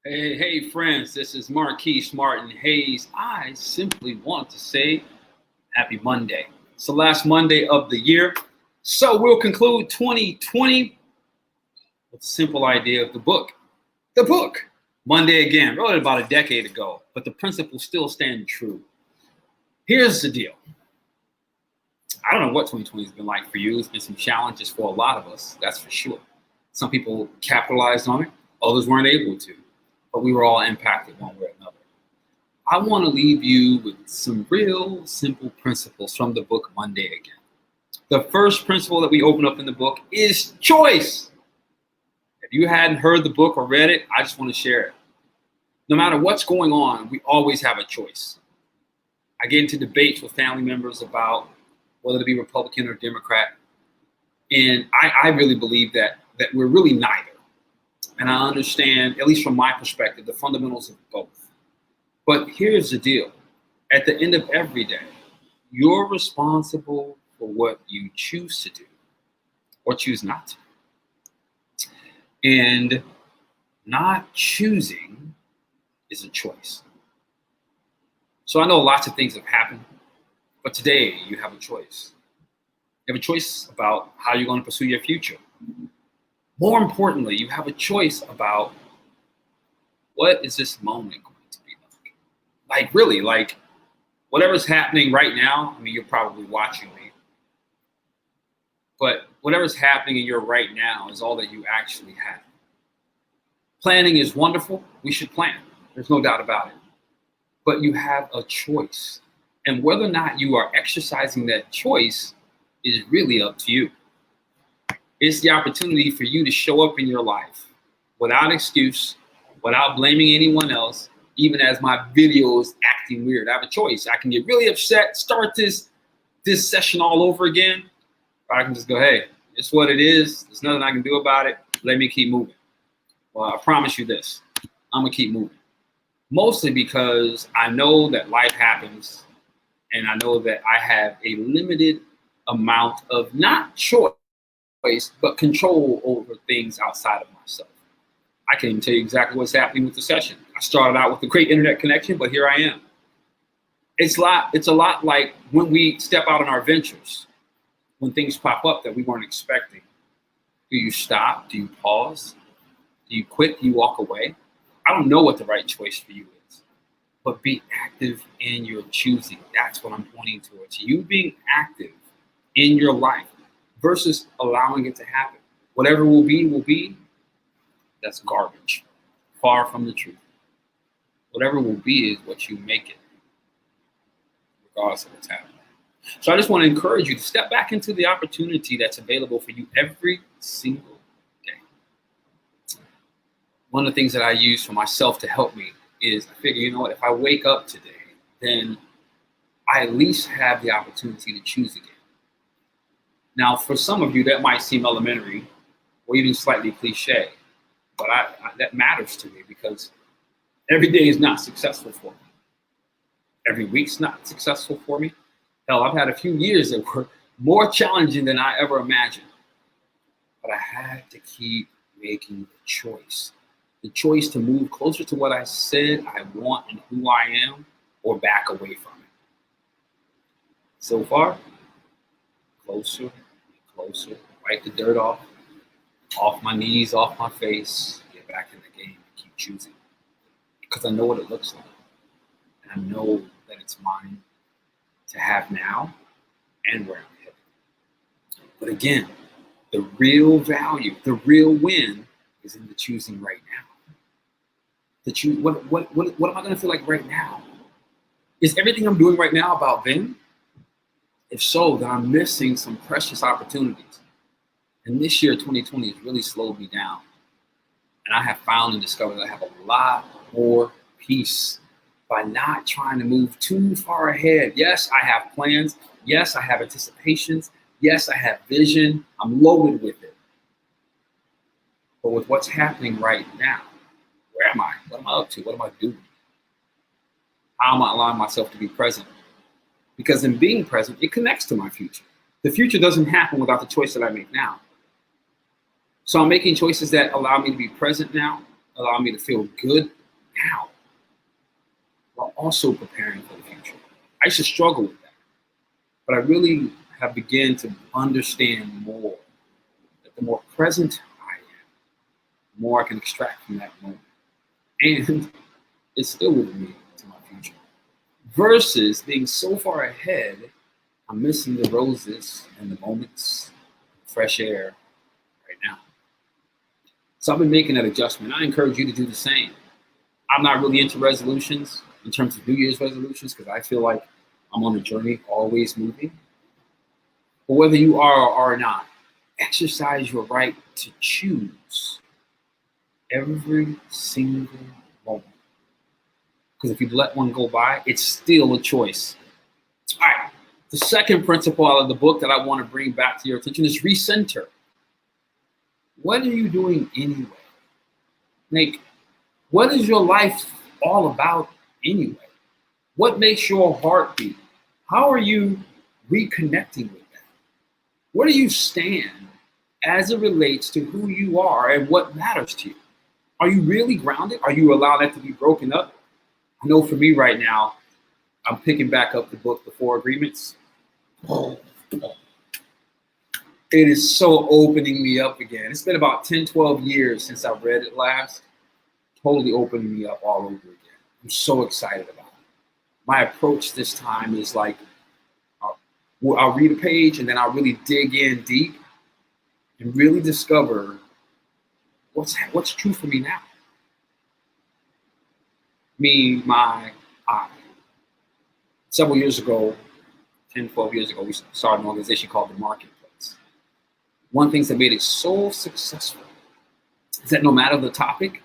Hey, friends, this is Marquise Martin Hayes. I simply want to say happy Monday. It's the last Monday of the year. So we'll conclude 2020 with the simple idea of the book. The book. Monday again, really about a decade ago, but the principles still stand true. Here's the deal. I don't know what 2020 has been like for you. It's been some challenges for a lot of us, that's for sure. Some people capitalized on it, others weren't able to, but we were all impacted one way or another. I want to leave you with some real simple principles from the book Monday again. The first principle that we open up in the book is choice. If you hadn't heard the book or read it, I just want to share it. No matter what's going on, we always have a choice. I get into debates with family members about whether to be Republican or Democrat. And I really believe that we're really neither. And I understand, at least from my perspective, the fundamentals of both. But here's the deal. At the end of every day, you're responsible for what you choose to do or choose not to. And not choosing is a choice. So I know lots of things have happened, but today you have a choice. You have a choice about how you're going to pursue your future. More importantly, you have a choice about what is this moment going to be like. Like really, like whatever's happening right now, I mean, you're probably watching me, but whatever's happening in your right now is all that you actually have. Planning is wonderful. We should plan. There's no doubt about it. But you have a choice. And whether or not you are exercising that choice is really up to you. It's the opportunity for you to show up in your life without excuse, without blaming anyone else, even as my video is acting weird. I have a choice. I can get really upset, start this session all over again, or I can just go, hey, it's what it is. There's nothing I can do about it. Let me keep moving. Well, I promise you this, I'm gonna keep moving. Mostly because I know that life happens, and I know that I have a limited amount of not choice, but control over things outside of myself. I can't even tell you exactly what's happening with the session. I started out with a great internet connection, but here I am. It's a lot like when we step out on our ventures, when things pop up that we weren't expecting. Do you stop? Do you pause? Do you quit? Do you walk away? I don't know what the right choice for you is, but be active in your choosing. That's what I'm pointing towards. You being active in your life versus allowing it to happen. Whatever will be, that's garbage. Far from the truth. Whatever will be is what you make it, regardless of what's happening. So I just want to encourage you to step back into the opportunity that's available for you every single day. One of the things that I use for myself to help me is I figure, you know what, if I wake up today, then I at least have the opportunity to choose again. Now, for some of you, that might seem elementary or even slightly cliche, but that matters to me because every day is not successful for me. Every week's not successful for me. Hell, I've had a few years that were more challenging than I ever imagined. But I had to keep making the choice. The choice to move closer to what I said I want and who I am, or back away from it. So far, closer, closer, wipe the dirt off my knees, off my face, get back in the game and keep choosing. Because I know what it looks like. And I know that it's mine to have now and where I'm headed. But again, the real value, the real win is in the choosing right now. To choose what am I gonna feel like right now? Is everything I'm doing right now about then? If so, then I'm missing some precious opportunities. And this year, 2020, has really slowed me down. And I have found and discovered that I have a lot more peace by not trying to move too far ahead. Yes, I have plans. Yes, I have anticipations. Yes, I have vision. I'm loaded with it. But with what's happening right now, where am I? What am I up to? What am I doing? How am I allowing myself to be present? Because in being present, it connects to my future. The future doesn't happen without the choice that I make now. So I'm making choices that allow me to be present now, allow me to feel good now while also preparing for the future. I used to struggle with that, but I really have begun to understand more that the more present I am, the more I can extract from that moment. And it's still with me to my future. Versus being so far ahead, I'm missing the roses and the moments, fresh air right now. So I've been making that adjustment. I encourage you to do the same. I'm not really into resolutions in terms of New Year's resolutions because I feel like I'm on a journey, always moving. But whether you are or not, exercise your right to choose every single moment. Because if you let one go by, it's still a choice. All right. The second principle out of the book that I want to bring back to your attention is recenter. What are you doing anyway? Like, what is your life all about anyway? What makes your heart beat? How are you reconnecting with that? Where do you stand as it relates to who you are and what matters to you? Are you really grounded? Are you allowed that to be broken up? I know for me right now, I'm picking back up the book, The Four Agreements. It is so opening me up again. It's been about 10, 12 years since I read it last. Totally opening me up all over again. I'm so excited about it. My approach this time is like, I'll read a page and then I'll really dig in deep and really discover what's true for me now. Me, my, I. Several years ago, 10, 12 years ago, we started an organization called The Marketplace. One of the things that made it so successful is that no matter the topic,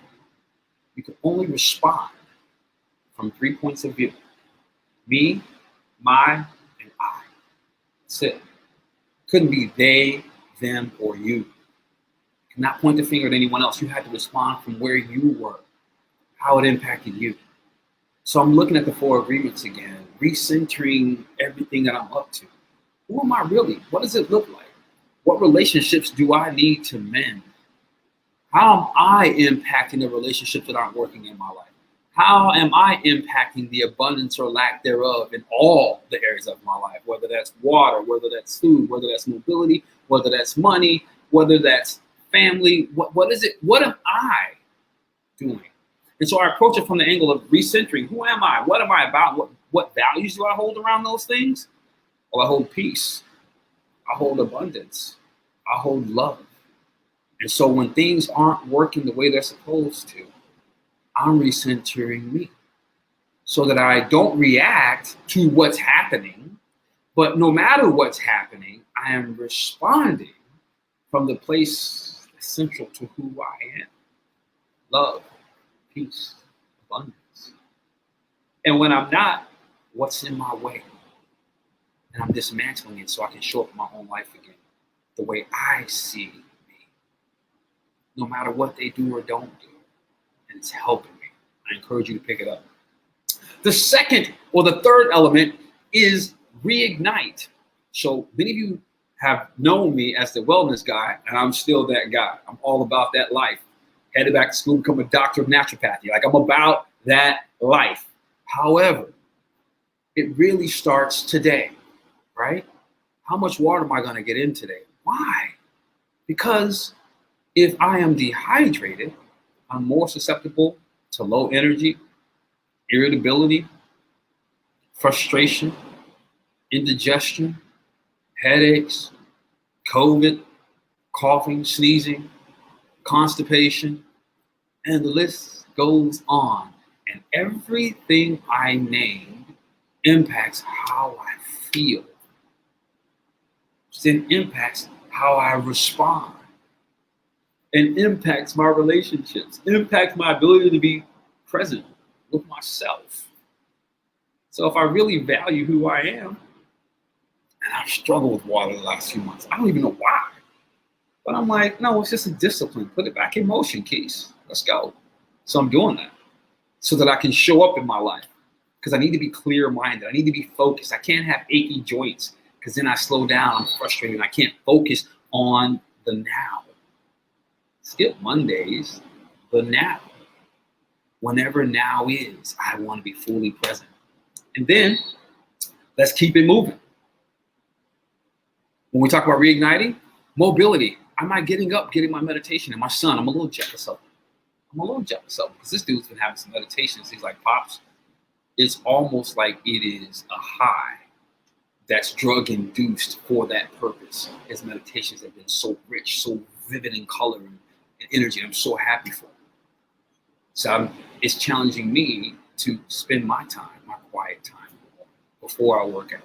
you could only respond from 3 points of view. Me, my, and I. That's it. Couldn't be they, them, or you. You cannot point the finger at anyone else. You had to respond from where you were, how it impacted you. So I'm looking at the Four Agreements again, recentering everything that I'm up to. Who am I really? What does it look like? What relationships do I need to mend? How am I impacting the relationships that aren't working in my life? How am I impacting the abundance or lack thereof in all the areas of my life, whether that's water, whether that's food, whether that's mobility, whether that's money, whether that's family? What is it? What am I doing? And so I approach it from the angle of recentering. Who am I? What am I about? What values do I hold around those things? Well, I hold peace. I hold abundance. I hold love. And so when things aren't working the way they're supposed to, I'm recentering me so that I don't react to what's happening, but no matter what's happening, I am responding from the place essential to who I am. Love, peace, abundance. And when I'm not, what's in my way? And I'm dismantling it so I can show up in my own life again the way I see me, no matter what they do or don't do. And it's helping me. I encourage you to pick it up. The second or the third element is reignite. So many of you have known me as the wellness guy, and I'm still that guy. I'm all about that life. Headed back to school, become a doctor of naturopathy. Like, I'm about that life. However, it really starts today, right? How much water am I going to get in today? Why? Because if I am dehydrated, I'm more susceptible to low energy, irritability, frustration, indigestion, headaches, COVID, coughing, sneezing, constipation, and the list goes on. And everything I named impacts how I feel. Then impacts how I respond. And impacts my relationships, impacts my ability to be present with myself. So if I really value who I am, and I've struggled with water the last few months, I don't even know why. But I'm like, no, it's just a discipline. Put it back in motion, Keys. Let's go. So I'm doing that so that I can show up in my life, because I need to be clear-minded. I need to be focused. I can't have achy joints, because then I slow down. I'm frustrated. And I can't focus on the now. Skip Mondays, the now. Whenever now is, I want to be fully present. And then let's keep it moving. When we talk about reigniting, mobility, am I getting up, getting my meditation? And my son, I'm a little jealous of him. Because this dude's been having some meditations. He's like, Pops, it's almost like it is a high that's drug induced for that purpose. His meditations have been so rich, so vivid in color and energy. I'm so happy for him. So it's challenging me to spend my time, my quiet time, before I work out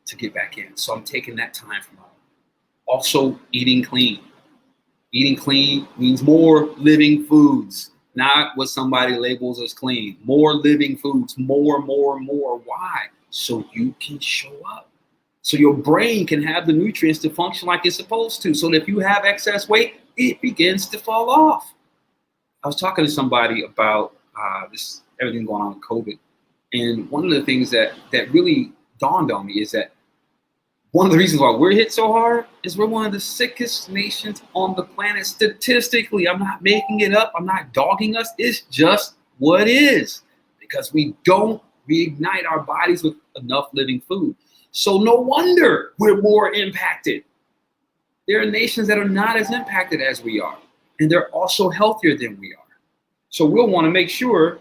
to get back in. So I'm taking that time from home. Also, eating clean. Eating clean means more living foods, not what somebody labels as clean. More living foods, more. Why? So you can show up. So your brain can have the nutrients to function like it's supposed to. So that if you have excess weight, it begins to fall off. I was talking to somebody about this everything going on with COVID. And one of the things that really dawned on me is that one of the reasons why we're hit so hard is we're one of the sickest nations on the planet statistically. I'm not making it up. I'm not dogging us. It's just what is, because we don't reignite our bodies with enough living food. So no wonder we're more impacted. There are nations that are not as impacted as we are, and they're also healthier than we are. So we'll want to make sure,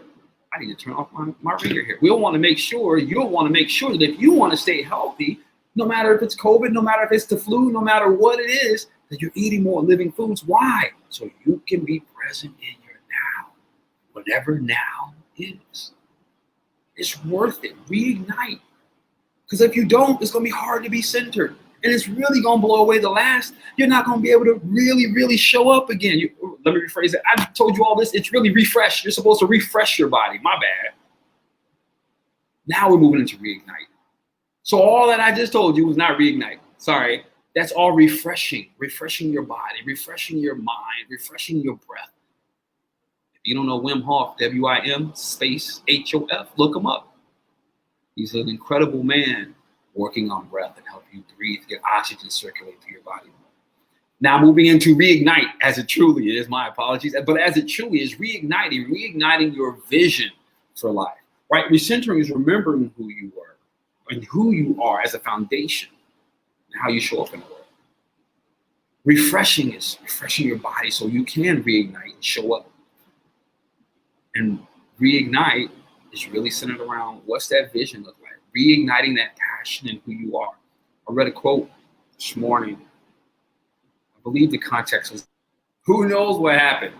I need to turn off my ringer here. You'll want to make sure that if you want to stay healthy, no matter if it's COVID, no matter if it's the flu, no matter what it is, that you're eating more living foods. Why? So you can be present in your now, whatever now is. It's worth it. Reignite. Because if you don't, it's going to be hard to be centered. And it's really going to blow away the last. You're not going to be able to really show up again. Let me rephrase it. I told you all this. It's really refresh. You're supposed to refresh your body. My bad. Now we're moving into reignite. So all that I just told you was not reignite. Sorry. That's all refreshing. Refreshing your body, refreshing your mind, refreshing your breath. If you don't know Wim Hof, W-I-M space H-O-F, look him up. He's an incredible man working on breath and help you breathe, get oxygen circulate through your body. Now moving into reignite, as it truly is, my apologies, but as it truly is, reigniting your vision for life, right? Recentering is remembering who you were and who you are as a foundation and how you show up in the world. Refreshing is refreshing your body so you can reignite and show up. And reignite is really centered around what's that vision look like? Reigniting that passion in who you are. I read a quote this morning. I believe the context was, who knows what happened?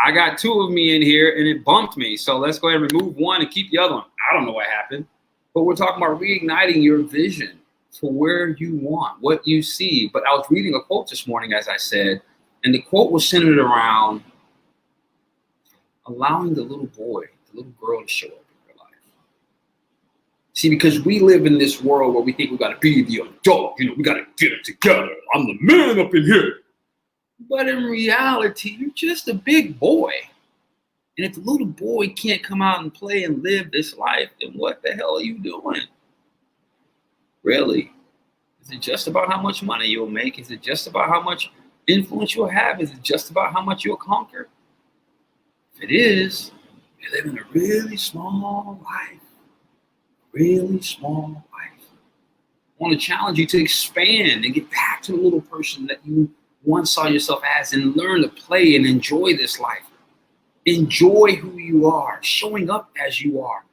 I got two of me in here and it bumped me. So let's go ahead and remove one and keep the other one. I don't know what happened. But we're talking about reigniting your vision for where you want, what you see. But I was reading a quote this morning, as I said, and the quote was centered around allowing the little boy, the little girl to show up in your life. See, because we live in this world where we think we got to be the adult, we got to get it together. I'm the man up in here. But in reality, you're just a big boy. And if the little boy can't come out and play and live this life, then what the hell are you doing? Really? Is it just about how much money you'll make? Is it just about how much influence you'll have? Is it just about how much you'll conquer? If it is, you're living a really small life. Really small life. I want to challenge you to expand and get back to the little person that you once saw yourself as and learn to play and enjoy this life. Enjoy who you are, showing up as you are.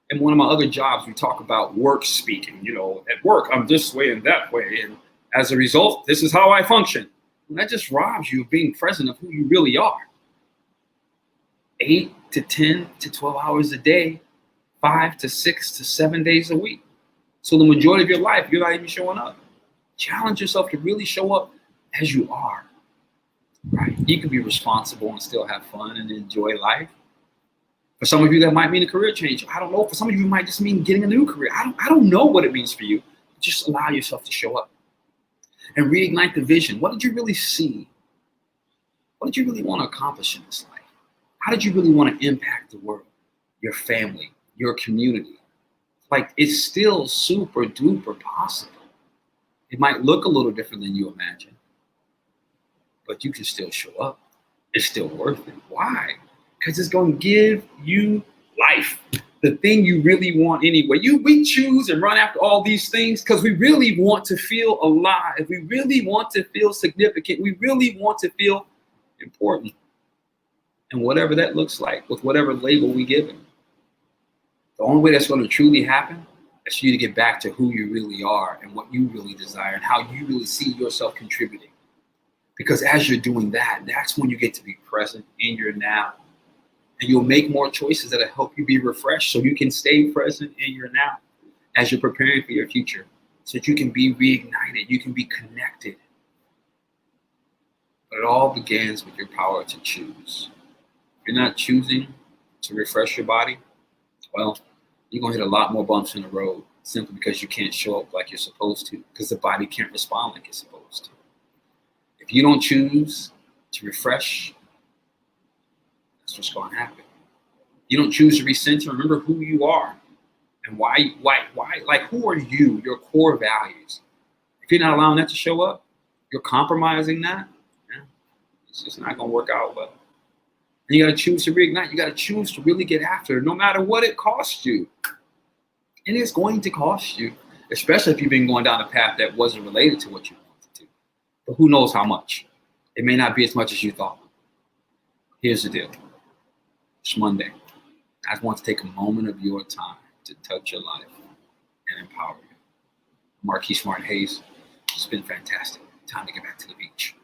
In one of my other jobs, we talk about work speaking. At work, I'm this way and that way. And as a result, this is how I function. And that just robs you of being present of who you really are. 8 to 10 to 12 hours a day, 5 to 6 to 7 days a week. So the majority of your life, you're not even showing up. Challenge yourself to really show up as you are. Right? You can be responsible and still have fun and enjoy life. For some of you, that might mean a career change. I don't know. For some of you, it might just mean getting a new career. I don't know what it means for you. Just allow yourself to show up and reignite the vision. What did you really see? What did you really want to accomplish in this life? How did you really want to impact the world, your family, your community? Like, it's still super duper possible. It might look a little different than you imagine, but you can still show up. It's still worth it. Why? because it's going to give you life, the thing you really want anyway. We choose and run after all these things because we really want to feel alive. We really want to feel significant. We really want to feel important. And whatever that looks like, with whatever label we give it. The only way that's going to truly happen is for you to get back to who you really are and what you really desire and how you really see yourself contributing. Because as you're doing that, that's when you get to be present in your now. And you'll make more choices that'll help you be refreshed so you can stay present in your now as you're preparing for your future, so that you can be reignited, you can be connected. But it all begins with your power to choose. If you're not choosing to refresh your body, well, you're going to hit a lot more bumps in the road simply because you can't show up like you're supposed to, because the body can't respond like it's supposed to. If you don't choose to refresh, that's what's going to happen. You don't choose to recenter. Remember who you are and why, like, who are you, your core values. If you're not allowing that to show up, you're compromising that, it's just not going to work out well. And you got to choose to reignite. You got to choose to really get after it, no matter what it costs you. And it's going to cost you, especially if you've been going down a path that wasn't related to what you wanted to. But who knows how much? It may not be as much as you thought. Here's the deal. It's Monday. I just want to take a moment of your time to touch your life and empower you. Marquis Smart Hayes, it's been fantastic. Time to get back to the beach.